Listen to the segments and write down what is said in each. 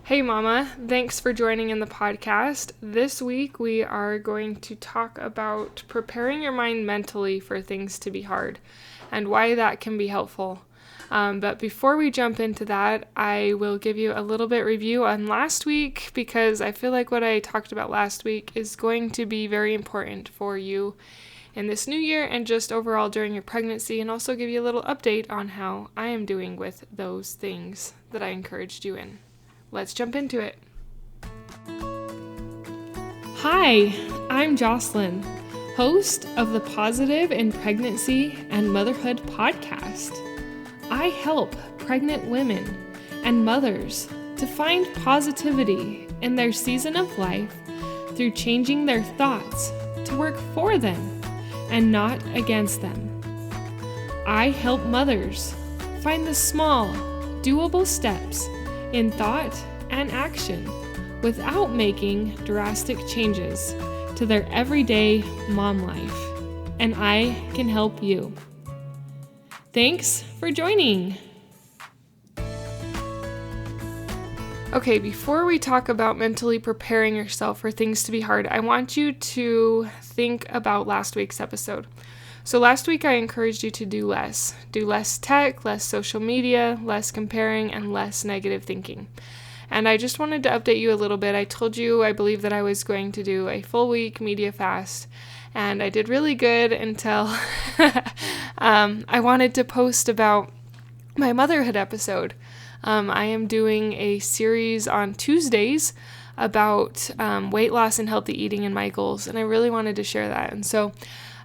Hey Mama, thanks for joining in the podcast. This week we are going to talk about preparing your mind mentally for things to be hard and why that can be helpful. But before we jump into that, I will give you a little bit review on last week because I feel like what I talked about last week is going to be very important for you in this new year and just overall during your pregnancy, and also give you a little update on how I am doing with those things that I encouraged you in. Let's jump into it. Hi, I'm Jocelyn, host of the Positive in Pregnancy and Motherhood podcast. I help pregnant women and mothers to find positivity in their season of life through changing their thoughts to work for them and not against them. I help mothers find the small, doable steps in thought and action without making drastic changes to their everyday mom life. And I can help you. Thanks for joining. Okay, before we talk about mentally preparing yourself for things to be hard, I want you to think about last week's episode. So last week I encouraged you to do less. Do less tech, less social media, less comparing, and less negative thinking. And I just wanted to update you a little bit. I told you I believe that I was going to do a full week media fast, and I did really good until I wanted to post about my motherhood episode. I am doing a series on Tuesdays about weight loss and healthy eating and my goals, and I really wanted to share that. And so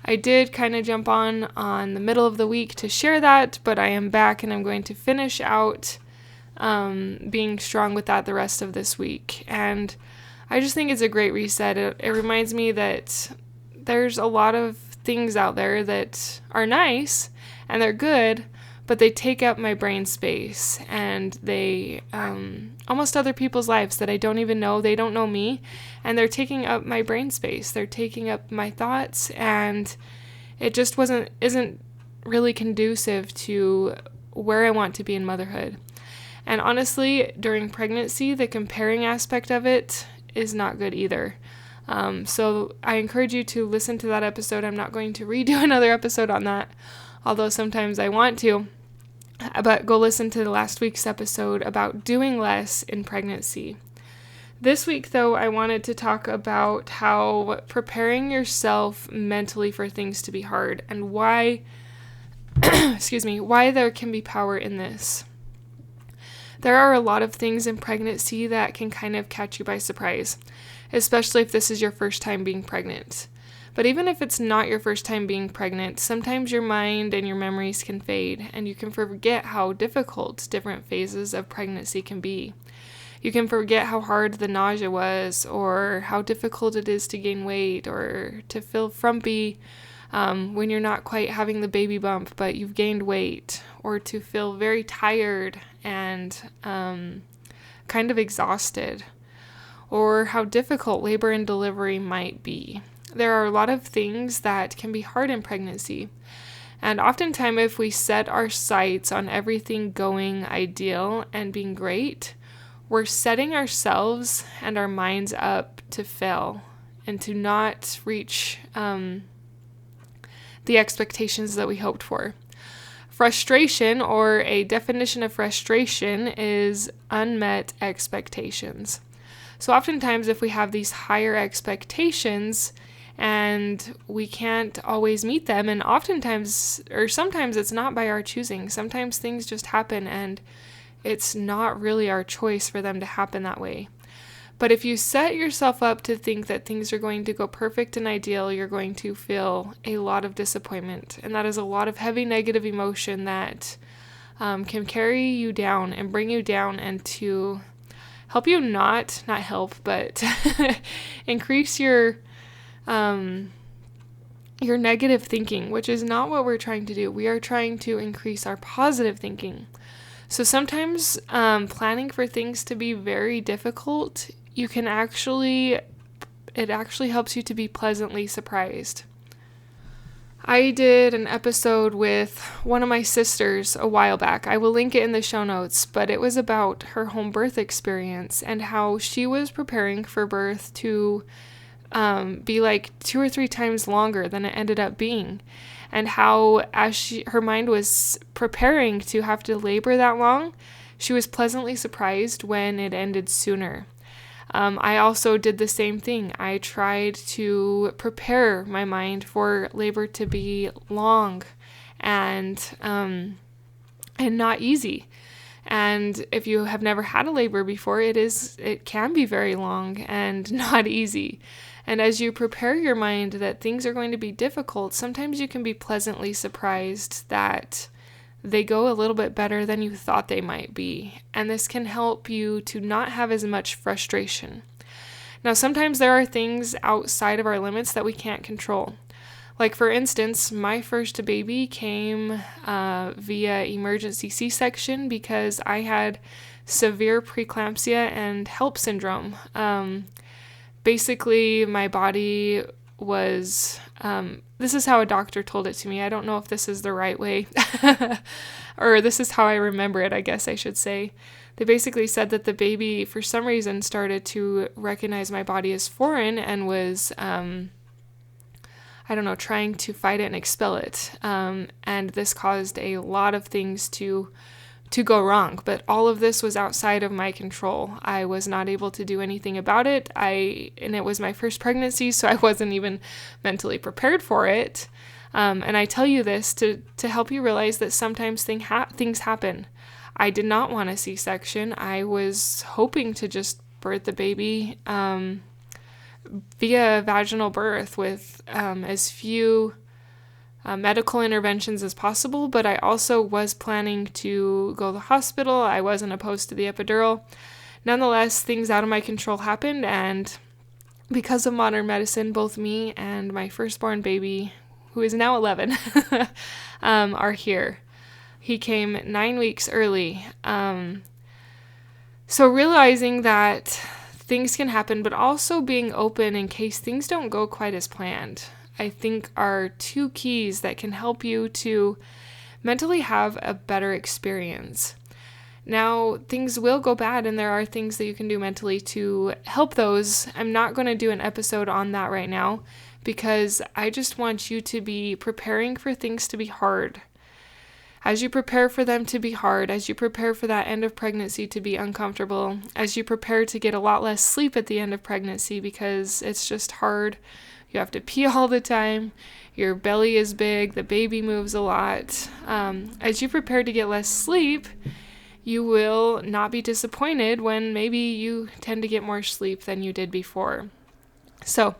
I did kind of jump on the middle of the week to share that, but I am back and I'm going to finish out being strong with that the rest of this week. And I just think it's a great reset. It reminds me that there's a lot of things out there that are nice and they're good, but they take up my brain space and they almost other people's lives that I don't even know. They don't know me, and they're taking up my brain space. They're taking up my thoughts, and it just isn't really conducive to where I want to be in motherhood. And honestly, during pregnancy, the comparing aspect of it is not good either. So I encourage you to listen to that episode. I'm not going to redo another episode on that, although sometimes I want to. But go listen to the last week's episode about doing less in pregnancy. This week, though, I wanted to talk about how preparing yourself mentally for things to be hard and why, why there can be power in this. There are a lot of things in pregnancy that can kind of catch you by surprise, especially if this is your first time being pregnant. But even if it's not your first time being pregnant, sometimes your mind and your memories can fade, and you can forget how difficult different phases of pregnancy can be. You can forget how hard the nausea was, or how difficult it is to gain weight, or to feel frumpy when you're not quite having the baby bump, but you've gained weight, or to feel very tired and kind of exhausted, or how difficult labor and delivery might be. There are a lot of things that can be hard in pregnancy. And oftentimes, if we set our sights on everything going ideal and being great, we're setting ourselves and our minds up to fail and to not reach the expectations that we hoped for. Frustration, or a definition of frustration, is unmet expectations. So oftentimes, if we have these higher expectations, and we can't always meet them, and oftentimes, or sometimes it's not by our choosing. Sometimes things just happen and it's not really our choice for them to happen that way. But if you set yourself up to think that things are going to go perfect and ideal, you're going to feel a lot of disappointment. And that is a lot of heavy negative emotion that can carry you down and bring you down, and to help you not help, but increase your negative thinking, which is not what we're trying to do. We are trying to increase our positive thinking. So sometimes planning for things to be very difficult, it actually helps you to be pleasantly surprised. I did an episode with one of my sisters a while back. I will link it in the show notes, but it was about her home birth experience and how she was preparing for birth to be like 2 or 3 times longer than it ended up being. And how as her mind was preparing to have to labor that long, she was pleasantly surprised when it ended sooner. I also did the same thing. I tried to prepare my mind for labor to be long and not easy. And if you have never had a labor before, it can be very long and not easy. And as you prepare your mind that things are going to be difficult, sometimes you can be pleasantly surprised that they go a little bit better than you thought they might be. And this can help you to not have as much frustration. Now, sometimes there are things outside of our limits that we can't control. Like, for instance, my first baby came via emergency C-section because I had severe preeclampsia and HELLP syndrome. Basically, my body was, this is how a doctor told it to me. I don't know if this is the right way, or this is how I remember it, I guess I should say. They basically said that the baby, for some reason, started to recognize my body as foreign and was, trying to fight it and expel it. And this caused a lot of things to go wrong. But all of this was outside of my control. I was not able to do anything about it. And it was my first pregnancy, so I wasn't even mentally prepared for it. And I tell you this to help you realize that sometimes things happen. I did not want a C-section. I was hoping to just birth the baby via vaginal birth with as few medical interventions as possible, but I also was planning to go to the hospital. I wasn't opposed to the epidural. Nonetheless, things out of my control happened, and because of modern medicine, both me and my firstborn baby, who is now 11, are here. He came 9 weeks early. So realizing that things can happen, but also being open in case things don't go quite as planned, I think are 2 keys that can help you to mentally have a better experience. Now, things will go bad, and there are things that you can do mentally to help those. I'm not going to do an episode on that right now because I just want you to be preparing for things to be hard. As you prepare for them to be hard, as you prepare for that end of pregnancy to be uncomfortable, as you prepare to get a lot less sleep at the end of pregnancy because it's just hard, you have to pee all the time, your belly is big, the baby moves a lot. As you prepare to get less sleep, you will not be disappointed when maybe you tend to get more sleep than you did before. So,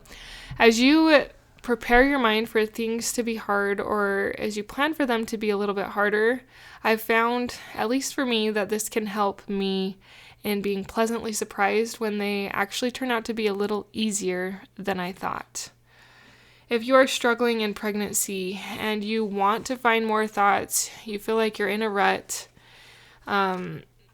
as you prepare your mind for things to be hard, or as you plan for them to be a little bit harder, I've found, at least for me, that this can help me in being pleasantly surprised when they actually turn out to be a little easier than I thought. If you are struggling in pregnancy and you want to find more thoughts, you feel like you're in a rut,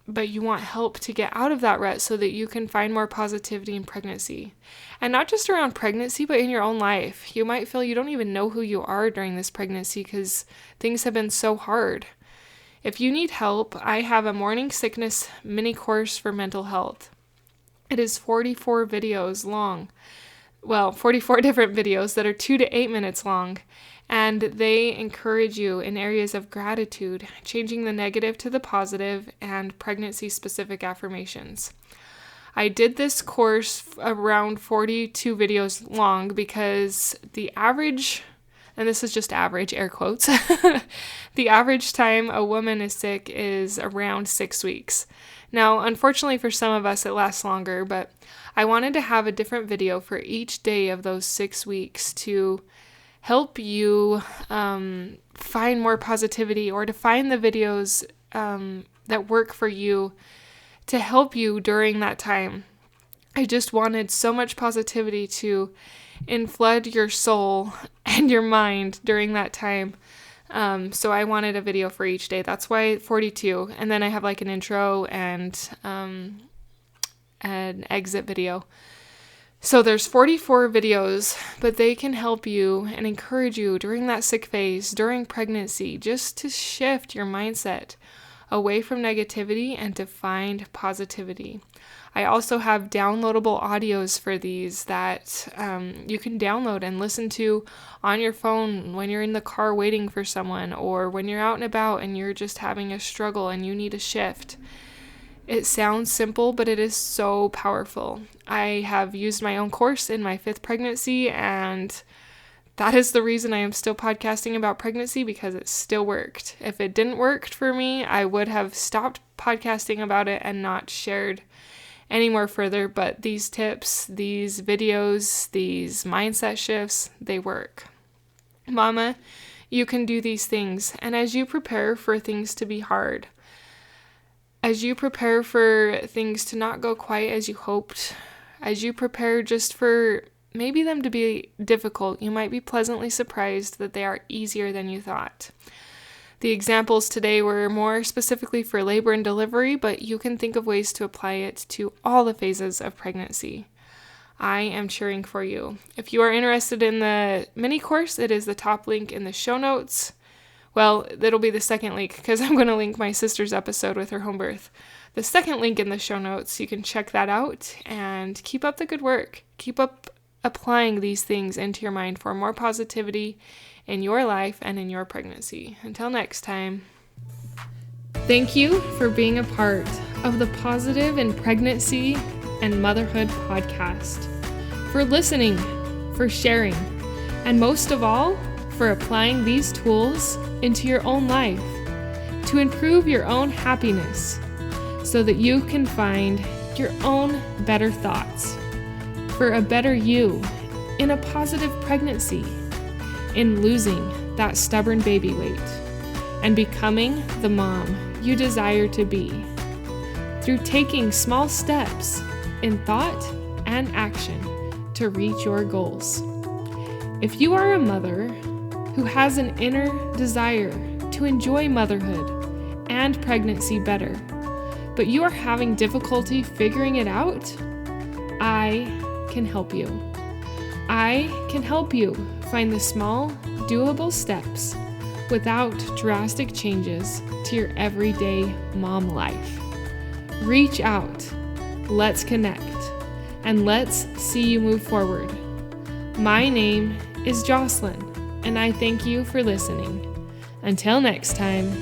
but you want help to get out of that rut so that you can find more positivity in pregnancy. And not just around pregnancy, but in your own life. You might feel you don't even know who you are during this pregnancy because things have been so hard. If you need help, I have a morning sickness mini course for mental health. It is 44 videos long. Well, 44 different videos that are 2 to 8 minutes long. And they encourage you in areas of gratitude, changing the negative to the positive, and pregnancy-specific affirmations. I did this course around 42 videos long because the average, and this is just average, air quotes, the average time a woman is sick is around 6 weeks. Now, unfortunately for some of us, it lasts longer, but I wanted to have a different video for each day of those 6 weeks to help you find more positivity, or to find the videos that work for you to help you during that time. I just wanted so much positivity to inflood your soul and your mind during that time. So I wanted a video for each day. That's why 42. And then I have like an intro and an exit video. So there's 44 videos, but they can help you and encourage you during that sick phase, during pregnancy, just to shift your mindset away from negativity and to find positivity. I also have downloadable audios for these that you can download and listen to on your phone when you're in the car waiting for someone, or when you're out and about and you're just having a struggle and you need a shift. It sounds simple, but it is so powerful. I have used my own course in my 5th pregnancy, and that is the reason I am still podcasting about pregnancy, because it still worked. If it didn't work for me, I would have stopped podcasting about it and not shared any more further. But these tips, these videos, these mindset shifts, they work. Mama, you can do these things. And as you prepare for things to be hard, as you prepare for things to not go quite as you hoped, as you prepare just for maybe them to be difficult, you might be pleasantly surprised that they are easier than you thought. The examples today were more specifically for labor and delivery, but you can think of ways to apply it to all the phases of pregnancy. I am cheering for you. If you are interested in the mini course, it is the top link in the show notes. Well, it'll be the second link, because I'm going to link my sister's episode with her home birth. The second link in the show notes, you can check that out and keep up the good work. Keep up applying these things into your mind for more positivity in your life and in your pregnancy. Until next time. Thank you for being a part of the Positive in Pregnancy and Motherhood podcast, for listening, for sharing, and most of all, for applying these tools into your own life to improve your own happiness so that you can find your own better thoughts for a better you in a positive pregnancy, in losing that stubborn baby weight and becoming the mom you desire to be through taking small steps in thought and action to reach your goals. If you are a mother who has an inner desire to enjoy motherhood and pregnancy better, but you are having difficulty figuring it out, I can help you. I can help you find the small, doable steps without drastic changes to your everyday mom life. Reach out, let's connect, and let's see you move forward. My name is Jocelyn, and I thank you for listening. Until next time.